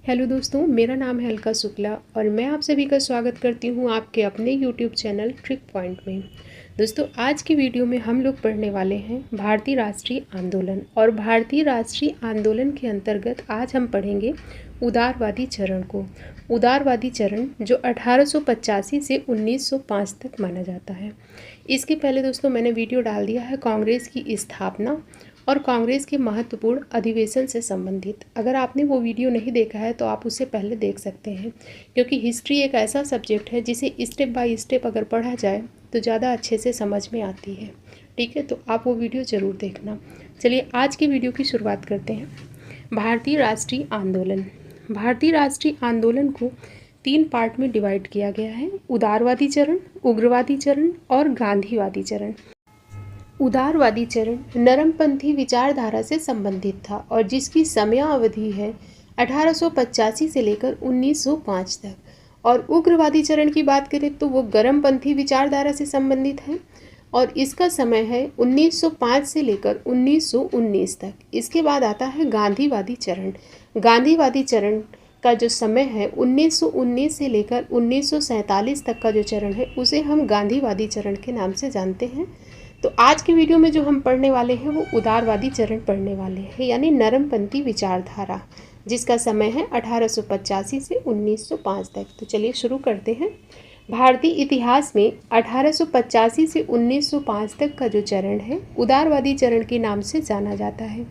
Hello दोस्तों, मेरा नाम है अलका शुक्ला और मैं आप सभी का स्वागत करती हूँ आपके अपने यूट्यूब चैनल ट्रिक पॉइंट में। दोस्तों, आज की वीडियो में हम लोग पढ़ने वाले हैं भारतीय राष्ट्रीय आंदोलन। और भारतीय राष्ट्रीय आंदोलन के अंतर्गत आज हम पढ़ेंगे उदारवादी चरण को। उदारवादी चरण जो 1885 से 1905 तक माना जाता है। इसके पहले दोस्तों मैंने वीडियो डाल दिया है कांग्रेस की स्थापना और कांग्रेस के महत्वपूर्ण अधिवेशन से संबंधित। अगर आपने वो वीडियो नहीं देखा है तो आप उससे पहले देख सकते हैं, क्योंकि हिस्ट्री एक ऐसा सब्जेक्ट है जिसे स्टेप बाय स्टेप अगर पढ़ा जाए तो ज़्यादा अच्छे से समझ में आती है। ठीक है, तो आप वो वीडियो ज़रूर देखना। चलिए आज की वीडियो की शुरुआत करते हैं। भारतीय राष्ट्रीय आंदोलन। भारतीय राष्ट्रीय आंदोलन को 3 पार्ट में डिवाइड किया गया है: उदारवादी चरण, उग्रवादी चरण और गांधीवादी चरण। उदारवादी चरण नरमपंथी विचारधारा से संबंधित था और जिसकी समयावधि है 1885 से लेकर 1905 तक। और उग्रवादी चरण की बात करें तो वो गर्मपंथी विचारधारा से संबंधित है और इसका समय है 1905 से लेकर 1919 तक। इसके बाद आता है गांधीवादी चरण। गांधीवादी चरण का जो समय है 1919 से लेकर 1947 तक का जो चरण है उसे हम गांधीवादी चरण के नाम से जानते हैं। तो आज के वीडियो में जो हम पढ़ने वाले हैं वो उदारवादी चरण पढ़ने वाले हैं, यानी नरमपंथी विचारधारा, जिसका समय है 1885 से 1905 तक। तो चलिए शुरू करते हैं। भारतीय इतिहास में 1885 से 1905 तक का जो चरण है उदारवादी चरण के नाम से जाना जाता है,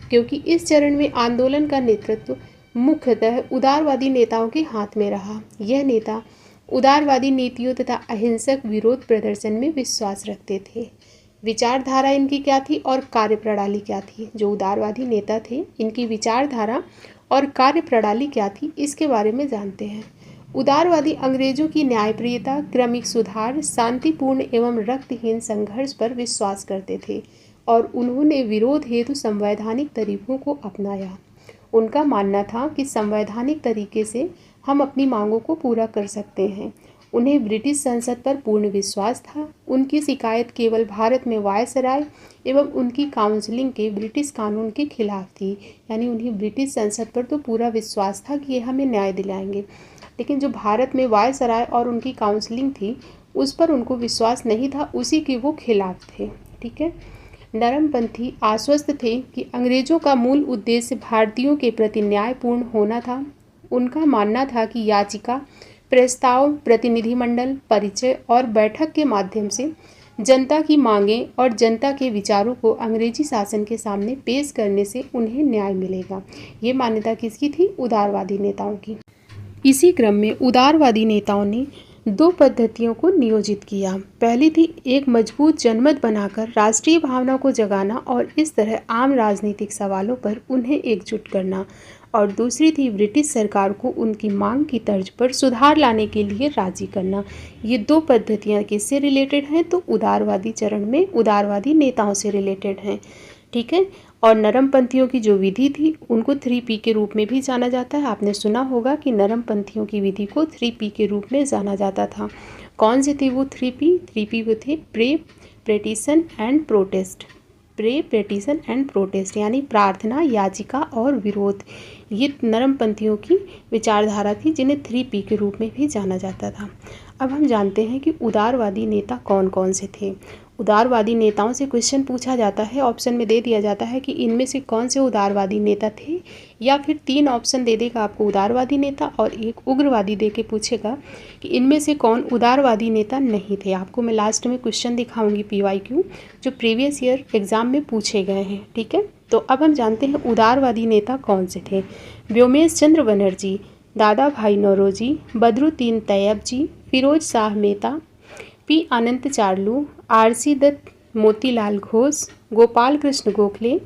क्योंकि इस चरण में आंदोलन का नेतृत्व मुख्यतः उदारवादी नेताओं के हाथ में रहा। यह नेता उदारवादी नीतियों तथा अहिंसक विरोध प्रदर्शन में विश्वास रखते थे। विचारधारा इनकी क्या थी और कार्यप्रणाली क्या थी? जो उदारवादी नेता थे इनकी विचारधारा और कार्यप्रणाली क्या थी, इसके बारे में जानते हैं। उदारवादी अंग्रेजों की न्यायप्रियता, क्रमिक सुधार, शांतिपूर्ण एवं रक्तहीन संघर्ष पर विश्वास करते थे और उन्होंने विरोध हेतु संवैधानिक तरीकों को अपनाया। उनका मानना था कि संवैधानिक तरीके से हम अपनी मांगों को पूरा कर सकते हैं। उन्हें ब्रिटिश संसद पर पूर्ण विश्वास था। उनकी शिकायत केवल भारत में वायसराय एवं उनकी काउंसिलिंग के ब्रिटिश कानून के खिलाफ थी, यानी उन्हें ब्रिटिश संसद पर तो पूरा विश्वास था कि ये हमें न्याय दिलाएंगे, लेकिन जो भारत में वायसराय और उनकी काउंसिलिंग थी उस पर उनको विश्वास नहीं था, उसी के वो खिलाफ थे। ठीक है। नरमपंथी आश्वस्त थे कि अंग्रेजों का मूल उद्देश्य भारतीयों के प्रति न्यायपूर्ण होना था। उनका मानना था कि याचिका, प्रस्ताव, प्रतिनिधिमंडल, परिचय और बैठक के माध्यम से जनता की मांगें और जनता के विचारों को अंग्रेजी शासन के सामने पेश करने से उन्हें न्याय मिलेगा। ये मान्यता किसकी थी? उदारवादी नेताओं की। इसी क्रम में उदारवादी नेताओं ने 2 पद्धतियों को नियोजित किया। पहली थी एक मजबूत जनमत बनाकर राष्ट्रीय भावना को जगाना और इस तरह आम राजनीतिक सवालों पर उन्हें एकजुट करना, और दूसरी थी ब्रिटिश सरकार को उनकी मांग की तर्ज पर सुधार लाने के लिए राजी करना। ये 2 पद्धतियाँ किससे रिलेटेड हैं? तो उदारवादी चरण में उदारवादी नेताओं से रिलेटेड हैं। ठीक है। और नरमपंथियों की जो विधि थी उनको 3P के रूप में भी जाना जाता है। आपने सुना होगा कि नरमपंथियों की विधि को 3P के रूप में जाना जाता था। कौन से थे वो 3P? 3P वो थे pray, petition and protest. Pray, petition and protest यानी प्रार्थना, याचिका और विरोध। ये नरमपंथियों की विचारधारा थी जिन्हें 3P के रूप में भी जाना जाता था। अब हम जानते हैं कि उदारवादी नेता कौन कौन से थे। उदारवादी नेताओं से क्वेश्चन पूछा जाता है, ऑप्शन में दे दिया जाता है कि इनमें से कौन से उदारवादी नेता थे, या फिर 3 ऑप्शन दे देगा आपको उदारवादी नेता और एक उग्रवादी दे के पूछेगा कि इनमें से कौन उदारवादी नेता नहीं थे। आपको मैं लास्ट में क्वेश्चन दिखाऊंगी PYQ जो प्रीवियस ईयर एग्जाम में पूछे गए हैं। ठीक है। तो अब हम जानते हैं उदारवादी नेता कौन से थे। व्योमेश चंद्र बनर्जी, दादा भाई नौरोजी, बदरुद्दीन तैयब जी, फिरोज शाह मेहता, P अनंत चार्लू, RC दत्त, मोतीलाल घोष, गोपाल कृष्ण गोखले,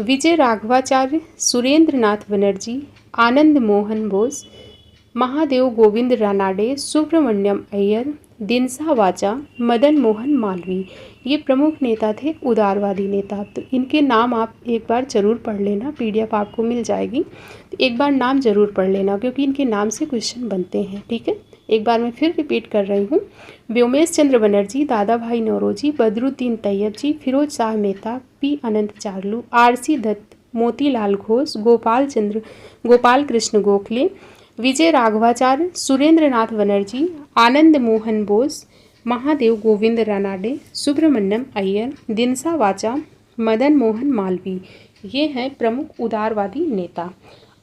विजय राघवाचार्य, सुरेंद्र नाथ बनर्जी, आनंद मोहन बोस, महादेव गोविंद रानाडे, सुब्रमण्यम अय्यर, दिनसा वाचा, मदन मोहन मालवीय। ये प्रमुख नेता थे उदारवादी नेता। तो इनके नाम आप एक बार ज़रूर पढ़ लेना, PDF आपको मिल जाएगी, तो एक बार नाम ज़रूर पढ़ लेना क्योंकि इनके नाम से क्वेश्चन बनते हैं। ठीक है। एक बार मैं फिर रिपीट कर रही हूँ। व्योमेश चंद्र बनर्जी, दादा भाई नौरोजी, बदरुद्दीन तैयब जी, फिरोज शाह मेहता, P अनंत चार्लू, RC दत्त, मोतीलाल घोष, गोपाल कृष्ण गोखले, विजय राघवाचार्य, सुरेंद्रनाथ बनर्जी, आनंद मोहन बोस, महादेव गोविंद रानाडे, सुब्रमण्यम अय्यर, दिनसा वाचा, मदन मोहन मालवीय, ये हैं प्रमुख उदारवादी नेता।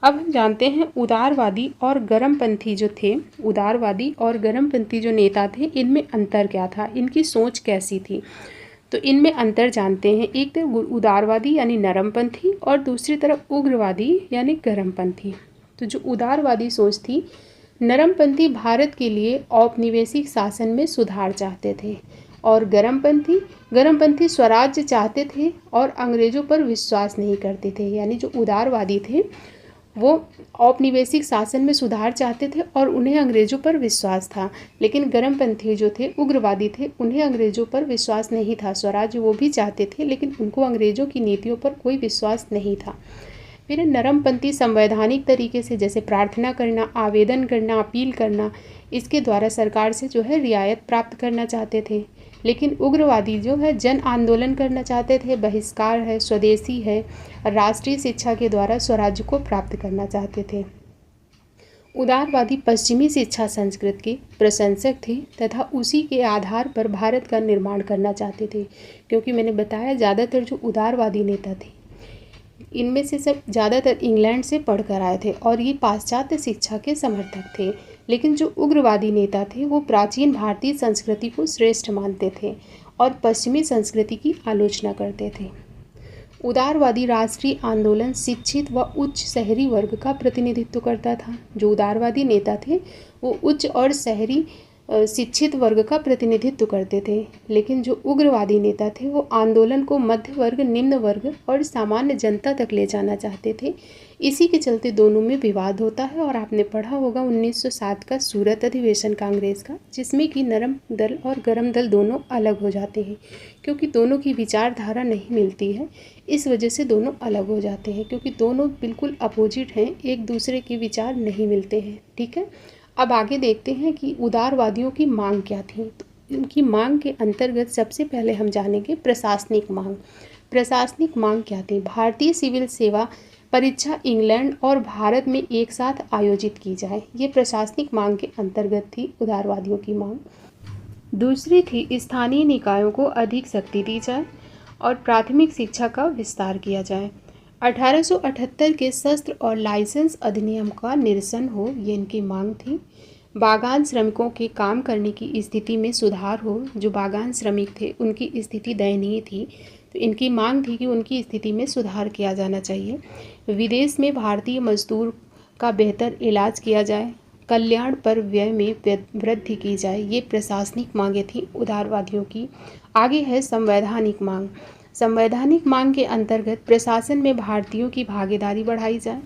अब हम जानते हैं उदारवादी और गर्मपंथी जो थे, उदारवादी और गर्मपंथी जो नेता थे, इनमें अंतर क्या था, इनकी सोच कैसी थी। तो इनमें अंतर जानते हैं। एक तरफ उदारवादी यानी नरमपंथी और दूसरी तरफ उग्रवादी यानी गर्मपंथी। तो जो उदारवादी सोच थी, नरमपंथी भारत के लिए औपनिवेशिक शासन में सुधार चाहते थे और गर्मपंथी स्वराज्य चाहते थे और अंग्रेज़ों पर विश्वास नहीं करते थे। यानी जो उदारवादी थे वो औपनिवेशिक शासन में सुधार चाहते थे और उन्हें अंग्रेज़ों पर विश्वास था, लेकिन गर्मपंथी जो थे, उग्रवादी थे, उन्हें अंग्रेज़ों पर विश्वास नहीं था। स्वराज्य वो भी चाहते थे लेकिन उनको अंग्रेज़ों की नीतियों पर कोई विश्वास नहीं था। फिर नरमपंथी संवैधानिक तरीके से जैसे प्रार्थना करना, आवेदन करना, अपील करना, इसके द्वारा सरकार से जो है रियायत प्राप्त करना चाहते थे। लेकिन उग्रवादी जो है जन आंदोलन करना चाहते थे, बहिष्कार है, स्वदेशी है, राष्ट्रीय शिक्षा के द्वारा स्वराज्य को प्राप्त करना चाहते थे। उदारवादी पश्चिमी शिक्षा संस्कृति के प्रशंसक थे तथा उसी के आधार पर भारत का निर्माण करना चाहते थे, क्योंकि मैंने बताया ज़्यादातर जो उदारवादी नेता थे इनमें से सब ज़्यादातर इंग्लैंड से पढ़कर आए थे और ये पाश्चात्य शिक्षा के समर्थक थे। लेकिन जो उग्रवादी नेता थे वो प्राचीन भारतीय संस्कृति को श्रेष्ठ मानते थे और पश्चिमी संस्कृति की आलोचना करते थे। उदारवादी राष्ट्रीय आंदोलन शिक्षित व उच्च शहरी वर्ग का प्रतिनिधित्व करता था। जो उदारवादी नेता थे वो उच्च और शहरी शिक्षित वर्ग का प्रतिनिधित्व करते थे, लेकिन जो उग्रवादी नेता थे वो आंदोलन को मध्य वर्ग, निम्न वर्ग और सामान्य जनता तक ले जाना चाहते थे। इसी के चलते दोनों में विवाद होता है और आपने पढ़ा होगा 1907 का सूरत अधिवेशन कांग्रेस का, जिसमें कि नरम दल और गरम दल दोनों अलग हो जाते हैं, क्योंकि दोनों की विचारधारा नहीं मिलती है। इस वजह से दोनों अलग हो जाते हैं, क्योंकि दोनों बिल्कुल अपोजिट हैं, एक दूसरे के विचार नहीं मिलते हैं। ठीक है, अब आगे देखते हैं कि उदारवादियों की मांग क्या थी। तो उनकी मांग के अंतर्गत सबसे पहले हम जानेंगे प्रशासनिक मांग। प्रशासनिक मांग क्या थी? भारतीय सिविल सेवा परीक्षा इंग्लैंड और भारत में एक साथ आयोजित की जाए, ये प्रशासनिक मांग के अंतर्गत थी उदारवादियों की मांग। दूसरी थी स्थानीय निकायों को अधिक शक्ति दी जाए और प्राथमिक शिक्षा का विस्तार किया जाए। 1878 के शस्त्र और लाइसेंस अधिनियम का निरसन हो, ये इनकी मांग थी। बागान श्रमिकों के काम करने की स्थिति में सुधार हो। जो बागान श्रमिक थे उनकी स्थिति दयनीय थी, तो इनकी मांग थी कि उनकी स्थिति में सुधार किया जाना चाहिए। विदेश में भारतीय मजदूर का बेहतर इलाज किया जाए, कल्याण पर व्यय में वृद्धि की जाए, ये प्रशासनिक मांगें थी उदारवादियों की। आगे है संवैधानिक मांग। संवैधानिक मांग के अंतर्गत प्रशासन में भारतीयों की भागीदारी बढ़ाई जाए,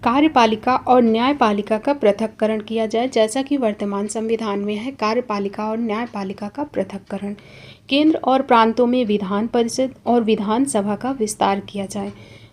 कार्यपालिका और न्यायपालिका का पृथक्करण किया जाए, जैसा कि वर्तमान संविधान में है कार्यपालिका और न्यायपालिका का पृथक्करण। केंद्र और प्रांतों में विधान परिषद और विधानसभा का विस्तार किया जाए।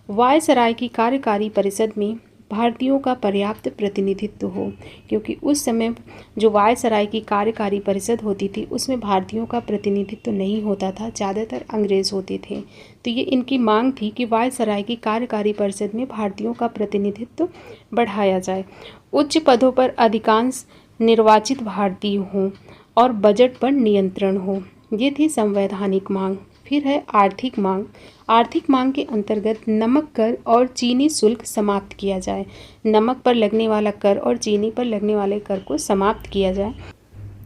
वायसराय की कार्यकारी परिषद में भारतीयों का पर्याप्त प्रतिनिधित्व हो, क्योंकि उस समय जो वायसराय की कार्यकारी परिषद होती थी उसमें भारतीयों का प्रतिनिधित्व नहीं होता था, ज़्यादातर अंग्रेज़ होते थे। तो ये इनकी मांग थी कि वायसराय की कार्यकारी परिषद में भारतीयों का प्रतिनिधित्व बढ़ाया जाए। उच्च पदों पर अधिकांश निर्वाचित भारतीय हों और बजट पर नियंत्रण हो, ये थी संवैधानिक मांग। फिर है आर्थिक मांग। आर्थिक मांग के अंतर्गत नमक कर और चीनी शुल्क समाप्त किया जाए। नमक पर लगने वाला कर और चीनी पर लगने वाले कर को समाप्त किया जाए।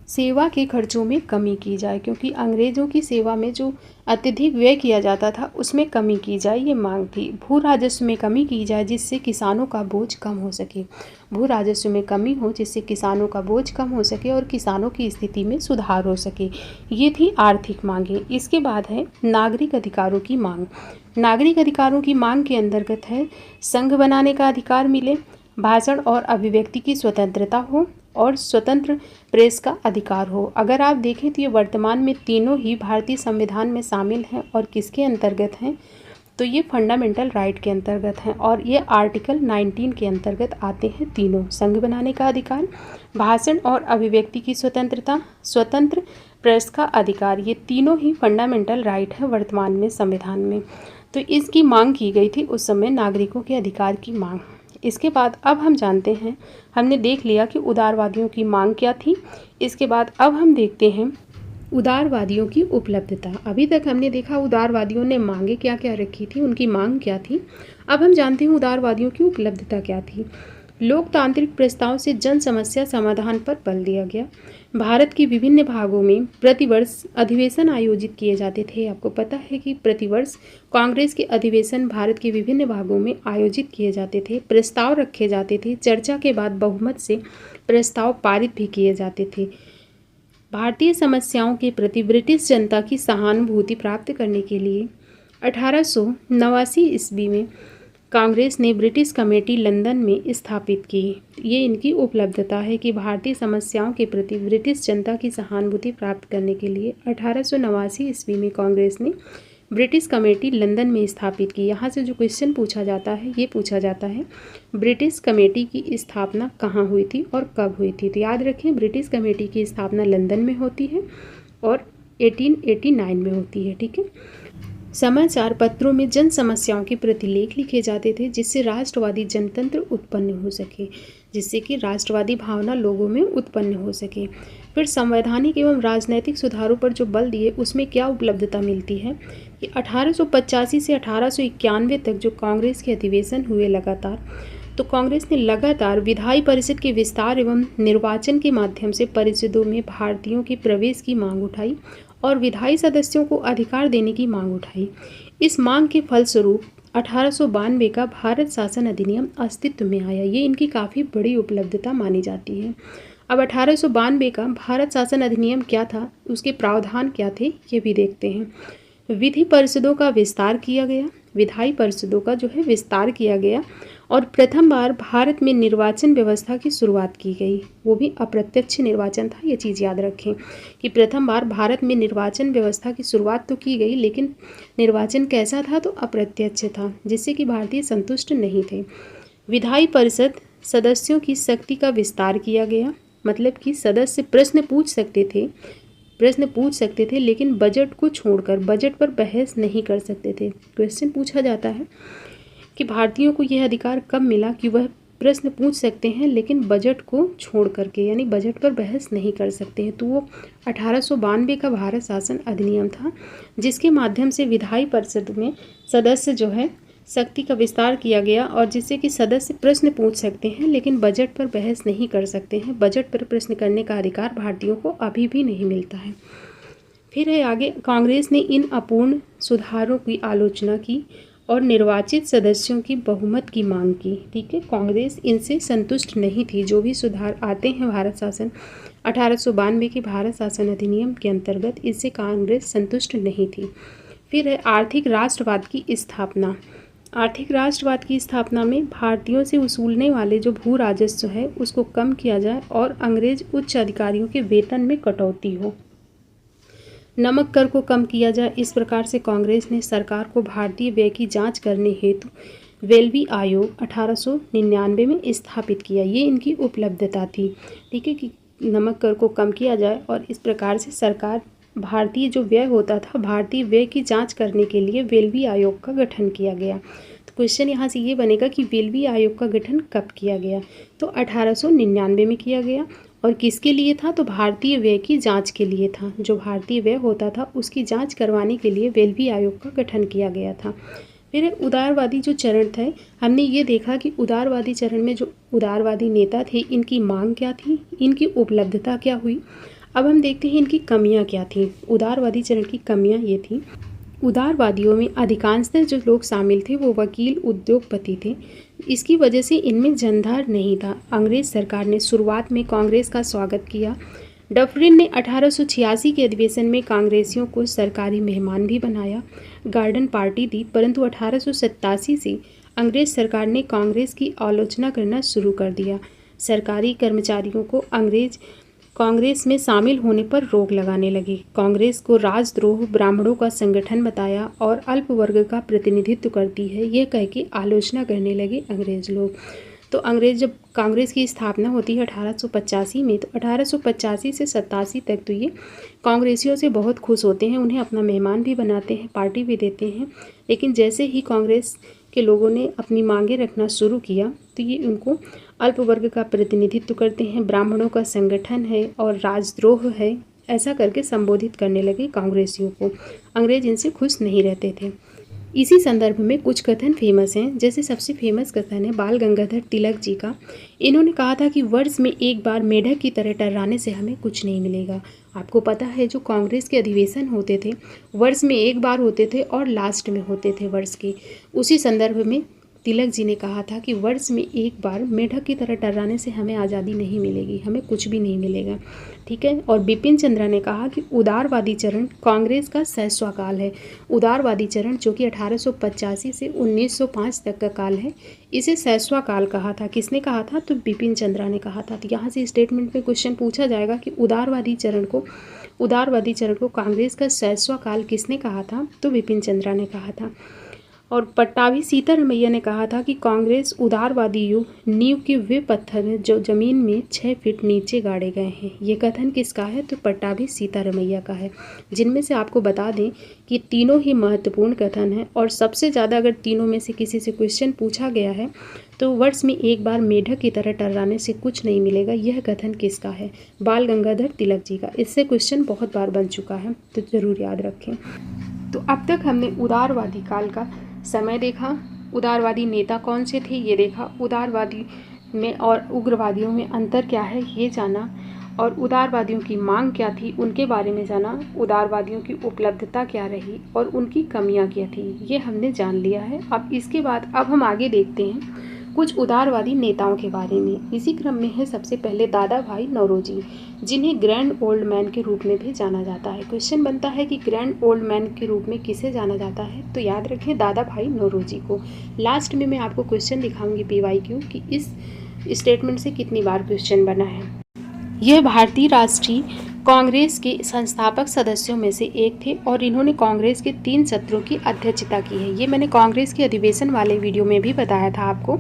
सेवा के खर्चों में कमी की जाए, क्योंकि अंग्रेज़ों की सेवा में जो अत्यधिक व्यय किया जाता था उसमें कमी की जाए, ये मांग थी। भू राजस्व में कमी की जाए जिससे किसानों का बोझ कम हो सके। भू राजस्व में कमी हो जिससे किसानों का बोझ कम हो सके और किसानों की स्थिति में सुधार हो सके, ये थी आर्थिक मांगें। इसके बाद है नागरिक अधिकारों की मांग। नागरिक अधिकारों की मांग के अंतर्गत है संघ बनाने का अधिकार मिले, भाषण और अभिव्यक्ति की स्वतंत्रता हो और स्वतंत्र प्रेस का अधिकार हो। अगर आप देखें तो ये वर्तमान में तीनों ही भारतीय संविधान में शामिल हैं और किसके अंतर्गत हैं, तो ये फंडामेंटल राइट के अंतर्गत हैं और ये आर्टिकल 19 के अंतर्गत आते हैं तीनों। संघ बनाने का अधिकार, भाषण और अभिव्यक्ति की स्वतंत्रता, स्वतंत्र प्रेस का अधिकार, ये तीनों ही फंडामेंटल राइट है वर्तमान में संविधान में। तो इसकी मांग की गई थी उस समय, नागरिकों के अधिकार की मांग। इसके बाद अब हम जानते हैं, हमने देख लिया कि उदारवादियों की मांग क्या थी। इसके बाद अब हम देखते हैं उदारवादियों की उपलब्धता। अभी तक हमने देखा उदारवादियों ने मांगे क्या क्या रखी थी, उनकी मांग क्या थी। अब हम जानते हैं उदारवादियों की उपलब्धता क्या थी। लोकतांत्रिक प्रस्ताव से जन समस्या समाधान पर बल दिया गया। भारत के विभिन्न भागों में प्रतिवर्ष अधिवेशन आयोजित किए जाते थे। आपको पता है कि प्रतिवर्ष कांग्रेस के अधिवेशन भारत के विभिन्न भागों में आयोजित किए जाते थे। प्रस्ताव रखे जाते थे, चर्चा के बाद बहुमत से प्रस्ताव पारित भी किए जाते थे। भारतीय समस्याओं के प्रति ब्रिटिश जनता की सहानुभूति प्राप्त करने के लिए 1889 ईस्वी में कांग्रेस ने ब्रिटिश कमेटी लंदन में स्थापित की। ये इनकी उपलब्धता है कि भारतीय समस्याओं के प्रति ब्रिटिश जनता की सहानुभूति प्राप्त करने के लिए 1889 ईस्वी में कांग्रेस ने ब्रिटिश कमेटी लंदन में स्थापित की। यहाँ से जो क्वेश्चन पूछा जाता है, ये पूछा जाता है ब्रिटिश कमेटी की स्थापना कहाँ हुई थी और कब हुई थी। तो याद रखें, ब्रिटिश कमेटी की स्थापना लंदन में होती है और 1889 में होती है। ठीक है। समाचार पत्रों में जन समस्याओं के प्रतिलेख लिखे जाते थे, जिससे राष्ट्रवादी जनतंत्र उत्पन्न हो सके, जिससे कि राष्ट्रवादी भावना लोगों में उत्पन्न हो सके। फिर संवैधानिक एवं राजनैतिक सुधारों पर जो बल दिए, उसमें क्या उपलब्धता मिलती है कि 1885 से 1891 तक जो कांग्रेस के अधिवेशन हुए लगातार, तो कांग्रेस ने लगातार विधायी परिषद के विस्तार एवं निर्वाचन के माध्यम से परिषदों में भारतीयों के प्रवेश की मांग उठाई और विधायी सदस्यों को अधिकार देने की मांग उठाई। इस मांग के फलस्वरूप 1892 का भारत शासन अधिनियम अस्तित्व में आया। ये इनकी काफ़ी बड़ी उपलब्धता मानी जाती है। अब 1892 का भारत शासन अधिनियम क्या था, उसके प्रावधान क्या थे, ये भी देखते हैं। विधि परिषदों का विस्तार किया गया, विधायी परिषदों का जो है विस्तार किया गया और प्रथम बार भारत में निर्वाचन व्यवस्था की शुरुआत की गई। वो भी अप्रत्यक्ष निर्वाचन था, ये चीज़ याद रखें कि प्रथम बार भारत में निर्वाचन व्यवस्था की शुरुआत तो की गई, लेकिन निर्वाचन कैसा था, तो अप्रत्यक्ष था, जिससे कि भारतीय संतुष्ट नहीं थे। विधायी परिषद सदस्यों की शक्ति का विस्तार किया गया, मतलब कि सदस्य प्रश्न पूछ सकते थे लेकिन बजट को छोड़कर, बजट पर बहस नहीं कर सकते थे। क्वेश्चन पूछा जाता है कि भारतीयों को यह अधिकार कब मिला कि वह प्रश्न पूछ सकते हैं लेकिन बजट को छोड़ करके, यानी बजट पर बहस नहीं कर सकते हैं। तो वो 1892 का भारत शासन अधिनियम था, जिसके माध्यम से विधायी परिषद में सदस्य जो है शक्ति का विस्तार किया गया और जिससे कि सदस्य प्रश्न पूछ सकते हैं लेकिन बजट पर बहस नहीं कर सकते हैं। बजट पर प्रश्न करने का अधिकार भारतीयों को अभी भी नहीं मिलता है। फिर है आगे, कांग्रेस ने इन अपूर्ण सुधारों की आलोचना की और निर्वाचित सदस्यों की बहुमत की मांग की। ठीक है, कांग्रेस इनसे संतुष्ट नहीं थी। जो भी सुधार आते हैं भारत शासन 1892 के भारत शासन अधिनियम के अंतर्गत, इससे कांग्रेस संतुष्ट नहीं थी। फिर है आर्थिक राष्ट्रवाद की स्थापना। आर्थिक राष्ट्रवाद की स्थापना में भारतीयों से वसूलने वाले जो भू राजस्व है उसको कम किया जाए और अंग्रेज उच्च अधिकारियों के वेतन में कटौती हो, नमक कर को कम किया जाए। इस प्रकार से कांग्रेस ने सरकार को भारतीय व्यय की जांच करने हेतु वेल्बी आयोग 1899 में स्थापित किया। ये इनकी उपलब्धता थी। ठीक है, कि नमक कर को कम किया जाए और इस प्रकार से सरकार भारतीय जो व्यय होता था, भारतीय व्यय की जांच करने के लिए वेल्बी आयोग का गठन किया गया। तो क्वेश्चन यहाँ से ये बनेगा कि वेल्बी आयोग का गठन कब किया गया, तो 1899 में किया गया। और किसके लिए था, तो भारतीय व्यय की जांच के लिए था। जो भारतीय व्यय होता था उसकी जांच करवाने के लिए वेल्बी आयोग का गठन किया गया था। फिर उदारवादी जो चरण थे, हमने ये देखा कि उदारवादी चरण में जो उदारवादी नेता थे, इनकी मांग क्या थी, इनकी उपलब्धता क्या हुई। अब हम देखते हैं इनकी कमियां क्या थी। उदारवादी चरण की कमियां ये थी, उदारवादियों में अधिकांशतः जो लोग शामिल थे वो वकील, उद्योगपति थे। इसकी वजह से इनमें जनधार नहीं था। अंग्रेज सरकार ने शुरुआत में कांग्रेस का स्वागत किया। डफरिन ने 1886 के अधिवेशन में कांग्रेसियों को सरकारी मेहमान भी बनाया, गार्डन पार्टी दी, परंतु 1887 से अंग्रेज सरकार ने कांग्रेस की आलोचना करना शुरू कर दिया। सरकारी कर्मचारियों को अंग्रेज कांग्रेस में शामिल होने पर रोक लगाने लगे। कांग्रेस को राजद्रोह, ब्राह्मणों का संगठन बताया और अल्प वर्ग का प्रतिनिधित्व करती है, यह कह के आलोचना करने लगे अंग्रेज लोग। तो जब कांग्रेस की स्थापना होती है 1885 में, तो 1885 से 87 तक तो ये कांग्रेसियों से बहुत खुश होते हैं, उन्हें अपना मेहमान भी बनाते हैं, पार्टी भी देते हैं। लेकिन जैसे ही कांग्रेस के लोगों ने अपनी मांगें रखना शुरू किया तो ये उनको अल्प वर्ग का प्रतिनिधित्व करते हैं, ब्राह्मणों का संगठन है और राजद्रोह है, ऐसा करके संबोधित करने लगे कांग्रेसियों को। अंग्रेज इनसे खुश नहीं रहते थे। इसी संदर्भ में कुछ कथन फेमस हैं, जैसे सबसे फेमस कथन है बाल गंगाधर तिलक जी का। इन्होंने कहा था कि वर्ष में एक बार मेढक की तरह टर्राने से हमें कुछ नहीं मिलेगा। आपको पता है जो कांग्रेस के अधिवेशन होते थे वर्ष में एक बार होते थे और लास्ट में होते थे वर्ष के। उसी संदर्भ में तिलक जी ने कहा था कि वर्ष में एक बार मेढक की तरह टर्राने से हमें आज़ादी नहीं मिलेगी, हमें कुछ भी नहीं मिलेगा, ठीक है। और बिपिन चंद्र ने कहा कि उदारवादी चरण कांग्रेस का शैशव काल है। उदारवादी चरण जो कि 1885 से 1905 तक का काल है, इसे शैशव काल कहा था। किसने कहा था? तो बिपिन चंद्र ने कहा था। तो यहाँ से स्टेटमेंट में क्वेश्चन पूछा जाएगा कि उदारवादी चरण को कांग्रेस का शैशव काल किसने कहा था? तो बिपिन चंद्र ने कहा था। और पट्टाभी सीतारमैया ने कहा था कि कांग्रेस उदारवादी युग नींव के वे पत्थर हैं जो जमीन में 6 फीट नीचे गाड़े गए हैं। ये कथन किसका है? तो पट्टाभी सीतारमैया का है। जिनमें से आपको बता दें कि तीनों ही महत्वपूर्ण कथन हैं और सबसे ज़्यादा अगर तीनों में से किसी से क्वेश्चन पूछा गया है तो वर्ष में एक बार मेढक की तरह टर्राने से कुछ नहीं मिलेगा, यह कथन किसका है? बाल गंगाधर तिलक जी का। इससे क्वेश्चन बहुत बार बन चुका है, तो ज़रूर याद रखें। तो अब तक हमने उदारवादी काल का समय देखा, उदारवादी नेता कौन से थे ये देखा, उदारवादी में और उग्रवादियों में अंतर क्या है ये जाना, और उदारवादियों की मांग क्या थी उनके बारे में जाना, उदारवादियों की उपलब्धता क्या रही और उनकी कमियां क्या थी, ये हमने जान लिया है। अब इसके बाद अब हम आगे देखते हैं कुछ उदारवादी नेताओं के बारे में। इसी क्रम में है सबसे पहले दादा भाई नौरोजी, जिन्हें ग्रैंड ओल्ड मैन के रूप में भी जाना जाता है। क्वेश्चन बनता है कि ग्रैंड ओल्ड मैन के रूप में किसे जाना जाता है? तो याद रखें दादा भाई नौरोजी को। लास्ट में मैं आपको क्वेश्चन दिखाऊंगी PYQ कि इस स्टेटमेंट से कितनी बार क्वेश्चन बना है। यह भारतीय राष्ट्रीय कांग्रेस के संस्थापक सदस्यों में से एक थे और इन्होंने कांग्रेस के 3 सत्रों की अध्यक्षता की है। ये मैंने कांग्रेस के अधिवेशन वाले वीडियो में भी बताया था आपको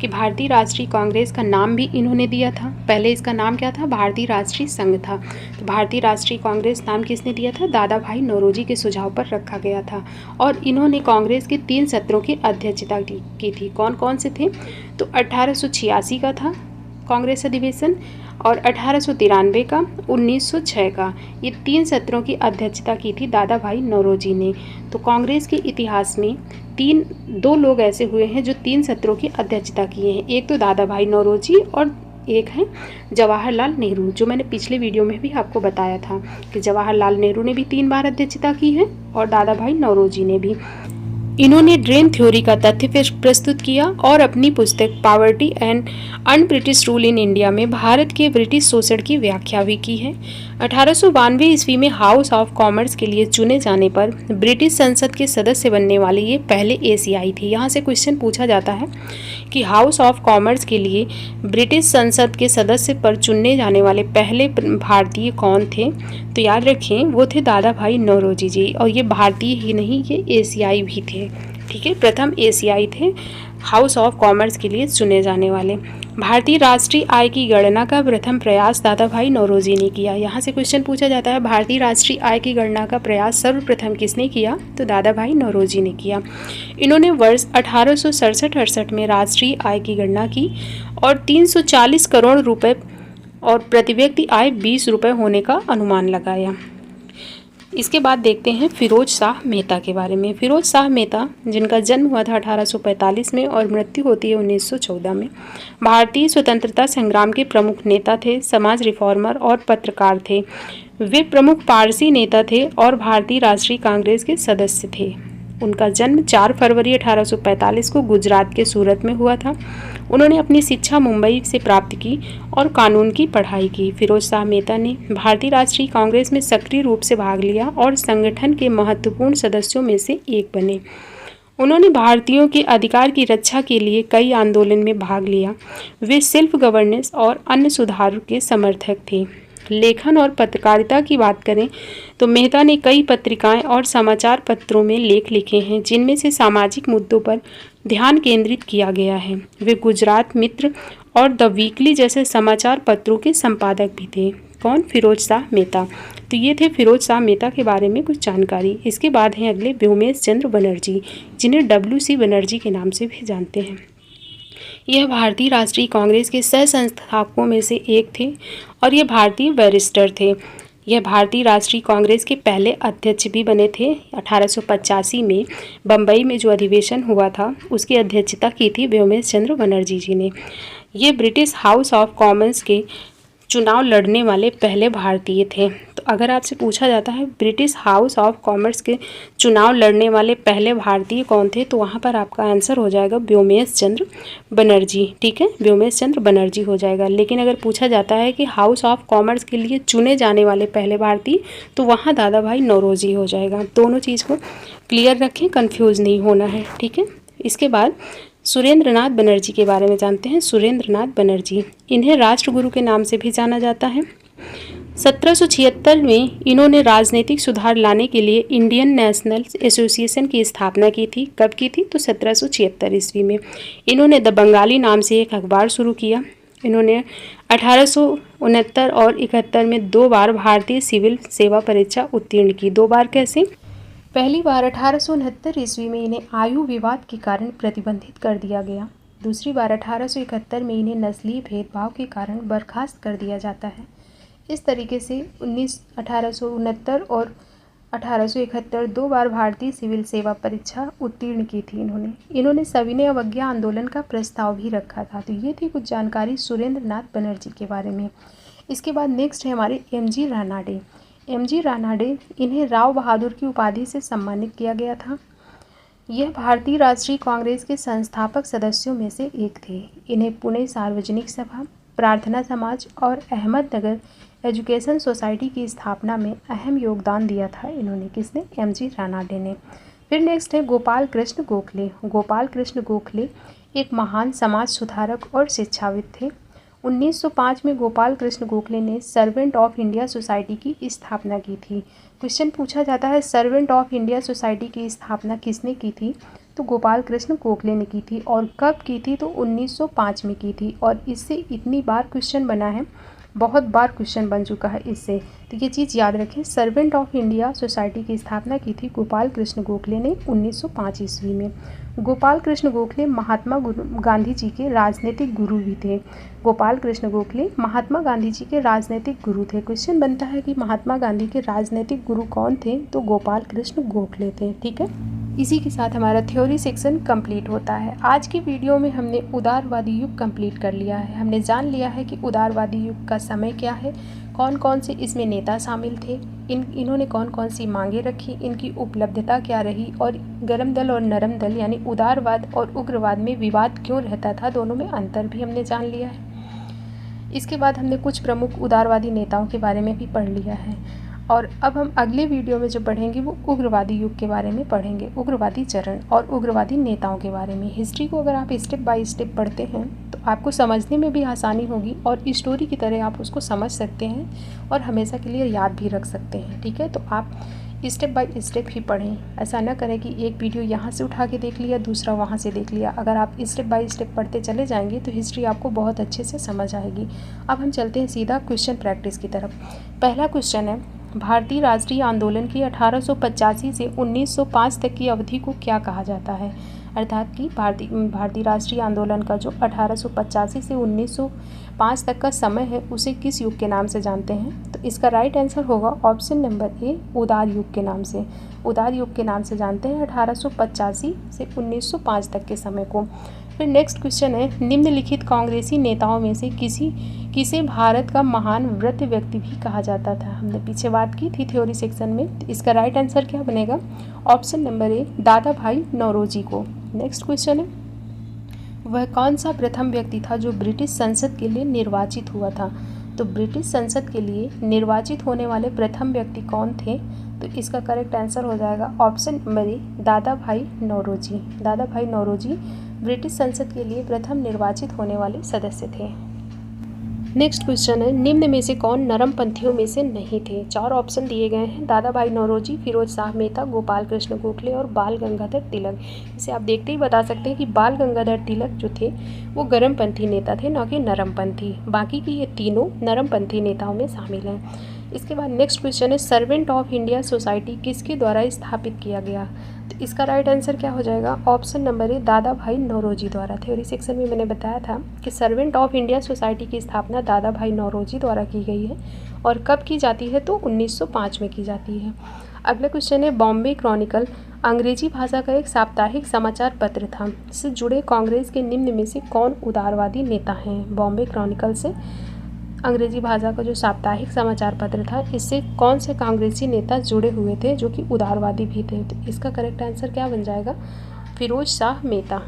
कि भारतीय राष्ट्रीय कांग्रेस का नाम भी इन्होंने दिया था। पहले इसका नाम क्या था? भारतीय राष्ट्रीय संघ था। तो भारतीय राष्ट्रीय कांग्रेस नाम किसने दिया था? दादा भाई नौरोजी के सुझाव पर रखा गया था। और इन्होंने कांग्रेस के 3 सत्रों की अध्यक्षता की थी। कौन कौन से थे? तो 1886 का था कांग्रेस अधिवेशन और 1893 का, 1906 का। ये 3 सत्रों की अध्यक्षता की थी दादा भाई नौरोजी ने। तो कांग्रेस के इतिहास में 2 लोग ऐसे हुए हैं जो 3 सत्रों की अध्यक्षता किए हैं। एक तो दादा भाई नौरोजी और एक है जवाहरलाल नेहरू, जो मैंने पिछले वीडियो में भी आपको बताया था कि जवाहरलाल नेहरू ने भी 3 बार अध्यक्षता की है और दादा भाई नौरोजी ने भी। इन्होंने ड्रेन थ्योरी का तथ्य प्रस्तुत किया और अपनी पुस्तक poverty and un British rule in India में भारत के ब्रिटिश शोषण की व्याख्या भी की है। 1892 ईस्वी में हाउस ऑफ कॉमर्स के लिए चुने जाने पर ब्रिटिश संसद के सदस्य बनने वाले ये पहले एशियाई थे। यहाँ से क्वेश्चन पूछा जाता है कि हाउस ऑफ कॉमर्स के लिए ब्रिटिश संसद के सदस्य पर चुनने जाने वाले पहले भारतीय कौन थे? तो याद रखें वो थे दादा भाई नौरोजी जी। और ये भारतीय ही नहीं, ये एशियाई भी थे, ठीक है। प्रथम एशियाई थे हाउस ऑफ कॉमर्स के लिए चुने जाने वाले। भारतीय राष्ट्रीय आय की गणना का प्रथम प्रयास दादा भाई नौरोजी ने किया। यहाँ से क्वेश्चन पूछा जाता है भारतीय राष्ट्रीय आय की गणना का प्रयास सर्वप्रथम किसने किया? तो दादा भाई नौरोजी ने किया। इन्होंने वर्ष 1867-68 में राष्ट्रीय आय की गणना की और 340 करोड़ रुपए और प्रति व्यक्ति आय 20 रुपये होने का अनुमान लगाया। इसके बाद देखते हैं फिरोज शाह मेहता के बारे में। फिरोज शाह मेहता, जिनका जन्म हुआ था 1845 में और मृत्यु होती है 1914 में, भारतीय स्वतंत्रता संग्राम के प्रमुख नेता थे, समाज रिफॉर्मर और पत्रकार थे। वे प्रमुख पारसी नेता थे और भारतीय राष्ट्रीय कांग्रेस के सदस्य थे। उनका जन्म 4 फरवरी 1845 को गुजरात के सूरत में हुआ था। उन्होंने अपनी शिक्षा मुंबई से प्राप्त की और कानून की पढ़ाई की। फिरोज शाह मेहता ने भारतीय राष्ट्रीय कांग्रेस में सक्रिय रूप से भाग लिया और संगठन के महत्वपूर्ण सदस्यों में से एक बने। उन्होंने भारतीयों के अधिकार की रक्षा के लिए कई आंदोलन में भाग लिया। वे सेल्फ गवर्नेंस और अन्य सुधारों के समर्थक थे। लेखन और पत्रकारिता की बात करें तो मेहता ने कई पत्रिकाएं और समाचार पत्रों में लेख लिखे हैं, जिनमें से सामाजिक मुद्दों पर ध्यान केंद्रित किया गया है। वे गुजरात मित्र और द वीकली जैसे समाचार पत्रों के संपादक भी थे। कौन? फिरोज शाह मेहता। तो ये थे फिरोज शाह मेहता के बारे में कुछ जानकारी। इसके बाद हैं अगले व्योमेश चंद्र बनर्जी, जिन्हें WC बनर्जी के नाम से भी जानते हैं। यह भारतीय राष्ट्रीय कांग्रेस के सह संस्थापकों में से एक थे और ये भारतीय बैरिस्टर थे। यह भारतीय राष्ट्रीय कांग्रेस के पहले अध्यक्ष भी बने थे। 1885 में बम्बई में जो अधिवेशन हुआ था उसकी अध्यक्षता की थी व्योमेश चंद्र बनर्जी जी ने। ये ब्रिटिश हाउस ऑफ कॉमन्स के चुनाव लड़ने वाले पहले भारतीय थे। तो अगर आपसे पूछा जाता है ब्रिटिश हाउस ऑफ कॉमर्स के चुनाव लड़ने वाले पहले भारतीय कौन थे, तो वहाँ पर आपका आंसर हो जाएगा व्योमेश चंद्र बनर्जी। ठीक है, व्योमेश चंद्र बनर्जी हो जाएगा। लेकिन अगर पूछा जाता है कि हाउस ऑफ कॉमर्स के लिए चुने जाने वाले पहले भारतीय, तो वहाँ दादा भाई नौरोजी हो जाएगा। दोनों चीज़ को क्लियर रखें, कन्फ्यूज़ नहीं होना है। ठीक है, इसके बाद सुरेंद्र नाथ बनर्जी के बारे में जानते हैं। सुरेंद्र नाथ बनर्जी, इन्हें राष्ट्रगुरु के नाम से भी जाना जाता है। 1776 में इन्होंने राजनीतिक सुधार लाने के लिए इंडियन नेशनल एसोसिएशन की स्थापना की थी। कब की थी? तो 1776 ईस्वी में। इन्होंने द बंगाली नाम से एक अखबार शुरू किया। इन्होंने 1869 और 71 में 2 बार भारतीय सिविल सेवा परीक्षा उत्तीर्ण की। 2 बार कैसे? पहली बार 1869 ईस्वी में इन्हें आयु विवाद के कारण प्रतिबंधित कर दिया गया। दूसरी बार 1871 में इन्हें नस्लीय भेदभाव के कारण बर्खास्त कर दिया जाता है। इस तरीके से 1869 और 1871 2 बार भारतीय सिविल सेवा परीक्षा उत्तीर्ण की थी इन्होंने सविनय अवज्ञा आंदोलन का प्रस्ताव भी रखा था। तो ये थी कुछ जानकारी सुरेंद्र नाथ बनर्जी के बारे में। इसके बाद नेक्स्ट है हमारे MG रानाडे। MG रानाडे, इन्हें राव बहादुर की उपाधि से सम्मानित किया गया था। यह भारतीय राष्ट्रीय कांग्रेस के संस्थापक सदस्यों में से एक थे। इन्हें पुणे सार्वजनिक सभा, प्रार्थना समाज और अहमदनगर एजुकेशन सोसाइटी की स्थापना में अहम योगदान दिया था। इन्होंने, किसने? MG रानाडे ने। फिर नेक्स्ट है गोपाल कृष्ण गोखले। गोपाल कृष्ण गोखले एक महान समाज सुधारक और शिक्षाविद थे। 1905 में गोपाल कृष्ण गोखले ने सर्वेंट ऑफ इंडिया सोसाइटी की स्थापना की थी। क्वेश्चन पूछा जाता है सर्वेंट ऑफ इंडिया सोसाइटी की स्थापना किसने की थी? तो गोपाल कृष्ण गोखले ने की थी। और कब की थी? तो 1905 में की थी। और इससे इतनी बार क्वेश्चन बना है, बहुत बार क्वेश्चन बन चुका है इससे, तो ये चीज़ याद रखें। सर्वेंट ऑफ इंडिया सोसाइटी की स्थापना की थी गोपाल कृष्ण गोखले ने 1905 ईस्वी में। गोपाल कृष्ण गोखले महात्मा गांधी जी के राजनीतिक गुरु भी थे। गोपाल कृष्ण गोखले महात्मा गांधी जी के राजनीतिक गुरु थे। क्वेश्चन बनता है कि महात्मा गांधी के राजनीतिक गुरु कौन थे? तो गोपाल कृष्ण गोखले थे। ठीक है, इसी के साथ हमारा थ्योरी सेक्शन कंप्लीट होता है। आज की वीडियो में हमने उदारवादी युग कंप्लीट कर लिया है। हमने जान लिया है कि उदारवादी युग का समय क्या है, कौन कौन से इसमें नेता शामिल थे, इन्होंने कौन कौन सी मांगें रखी, इनकी उपलब्धता क्या रही, और गर्म दल और नरम दल यानी उदारवाद और उग्रवाद में विवाद क्यों रहता था, दोनों में अंतर भी हमने जान लिया है। इसके बाद हमने कुछ प्रमुख उदारवादी नेताओं के बारे में भी पढ़ लिया है। और अब हम अगले वीडियो में जो पढ़ेंगे वो उग्रवादी युग के बारे में पढ़ेंगे, उग्रवादी चरण और उग्रवादी नेताओं के बारे में। हिस्ट्री को अगर आप स्टेप बाय स्टेप पढ़ते हैं तो आपको समझने में भी आसानी होगी और स्टोरी की तरह आप उसको समझ सकते हैं और हमेशा के लिए याद भी रख सकते हैं। ठीक है, तो आप स्टेप बाय स्टेप ही पढ़ें। ऐसा ना करें कि एक वीडियो यहाँ से उठा के देख लिया, दूसरा वहाँ से देख लिया। अगर आप स्टेप बाय स्टेप पढ़ते चले जाएंगे तो हिस्ट्री आपको बहुत अच्छे से समझ आएगी। अब हम चलते हैं सीधा क्वेश्चन प्रैक्टिस की तरफ। पहला क्वेश्चन है, भारतीय राष्ट्रीय आंदोलन की 1885 से 1905 तक की अवधि को क्या कहा जाता है? अर्थात कि भारतीय राष्ट्रीय आंदोलन का जो 1885 से 1905 तक का समय है उसे किस युग के नाम से जानते हैं? तो इसका राइट आंसर होगा ऑप्शन नंबर ए, उदार युग के नाम से। उदार युग के नाम से जानते हैं 1885 से 1905 तक के समय को। फिर नेक्स्ट क्वेश्चन है, निम्नलिखित कांग्रेसी नेताओं में से किसे भारत का महान व्रत व्यक्ति भी कहा जाता था? हमने पीछे बात की थी थ्योरी सेक्शन में। तो इसका राइट आंसर क्या बनेगा? ऑप्शन नंबर ए, दादा भाई नौरोजी को। नेक्स्ट क्वेश्चन है, वह कौन सा प्रथम व्यक्ति था जो ब्रिटिश संसद के लिए निर्वाचित हुआ था? तो ब्रिटिश संसद के लिए निर्वाचित होने वाले प्रथम व्यक्ति कौन थे? तो इसका करेक्ट आंसर हो जाएगा ऑप्शन नंबर ए, दादा भाई नौरोजी। दादा भाई नौरोजी ब्रिटिश संसद के लिए प्रथम निर्वाचित होने वाले सदस्य थे। नेक्स्ट क्वेश्चन है, निम्न में से कौन नरमपंथियों में से नहीं थे? 4 ऑप्शन दिए गए हैं, दादा भाई नौरोजी, फिरोज शाह मेहता, गोपाल कृष्ण गोखले और बाल गंगाधर तिलक। इसे आप देखते ही बता सकते हैं कि बाल गंगाधर तिलक जो थे वो गर्मपंथी नेता थे, ना कि नरमपंथी। बाकी की ये तीनों नरमपंथी नेताओं में शामिल हैं। इसके बाद नेक्स्ट क्वेश्चन है, सर्वेंट ऑफ इंडिया सोसाइटी किसके द्वारा स्थापित किया गया? तो इसका राइट आंसर क्या हो जाएगा? ऑप्शन नंबर ए, दादा भाई नौरोजी द्वारा। थ्योरी सेक्शन में मैंने बताया था कि सर्वेंट ऑफ इंडिया सोसाइटी की स्थापना दादा भाई नौरोजी द्वारा की गई है। और कब की जाती है? तो 1905 में की जाती है। अगला क्वेश्चन है, बॉम्बे क्रॉनिकल अंग्रेजी भाषा का एक साप्ताहिक समाचार पत्र था। इससे जुड़े कांग्रेस के निम्न में से कौन उदारवादी नेता हैं? बॉम्बे क्रॉनिकल से अंग्रेजी भाषा का जो साप्ताहिक समाचार पत्र था, इससे कौन से कांग्रेसी नेता जुड़े हुए थे जो कि उदारवादी भी थे? तो इसका करेक्ट आंसर क्या बन जाएगा? फिरोज शाह मेहता।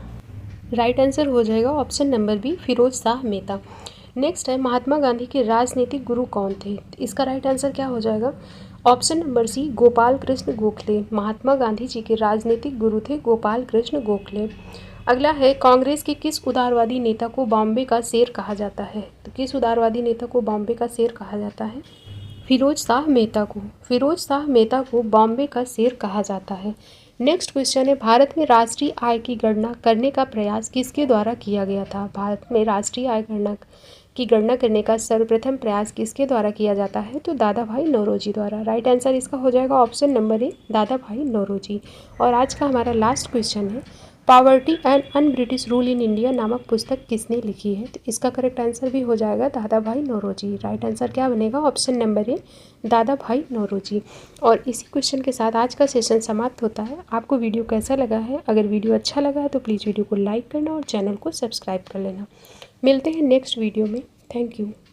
राइट आंसर हो जाएगा option number B, Firoz Shah Mehta. Next है, महात्मा गांधी के राजनीतिक गुरु कौन थे? तो इसका राइट आंसर क्या हो जाएगा? Option number C, Gopal Krishna Gokhale. Mahatma Gandhi ji के राजनीतिक गुरु थे गोपाल कृष्ण गोखले। अगला है, कांग्रेस के किस उदारवादी नेता को बॉम्बे का शेर कहा जाता है? तो किस उदारवादी नेता को बॉम्बे का शेर कहा जाता है? फिरोज शाह मेहता को। फिरोज शाह मेहता को बॉम्बे का शेर कहा जाता है। नेक्स्ट क्वेश्चन है, भारत में राष्ट्रीय आय की गणना करने का प्रयास किसके द्वारा किया गया था? भारत में राष्ट्रीय आय की गणना करने का सर्वप्रथम प्रयास किसके द्वारा किया जाता है? तो दादा भाई नौरोजी द्वारा। राइट आंसर इसका हो जाएगा ऑप्शन नंबर ए, दादा भाई नौरोजी। और आज का हमारा लास्ट क्वेश्चन है, poverty and un British rule in India नामक पुस्तक किसने लिखी है? तो इसका करेक्ट आंसर भी हो जाएगा दादा भाई नौरोजी। राइट आंसर क्या बनेगा? ऑप्शन नंबर ए, दादा भाई नौरोजी। और इसी क्वेश्चन के साथ आज का सेशन समाप्त होता है। आपको वीडियो कैसा लगा है? अगर वीडियो अच्छा लगा है तो प्लीज़ वीडियो को लाइक करना और चैनल को सब्सक्राइब कर लेना। मिलते हैं नेक्स्ट वीडियो में। Thank you.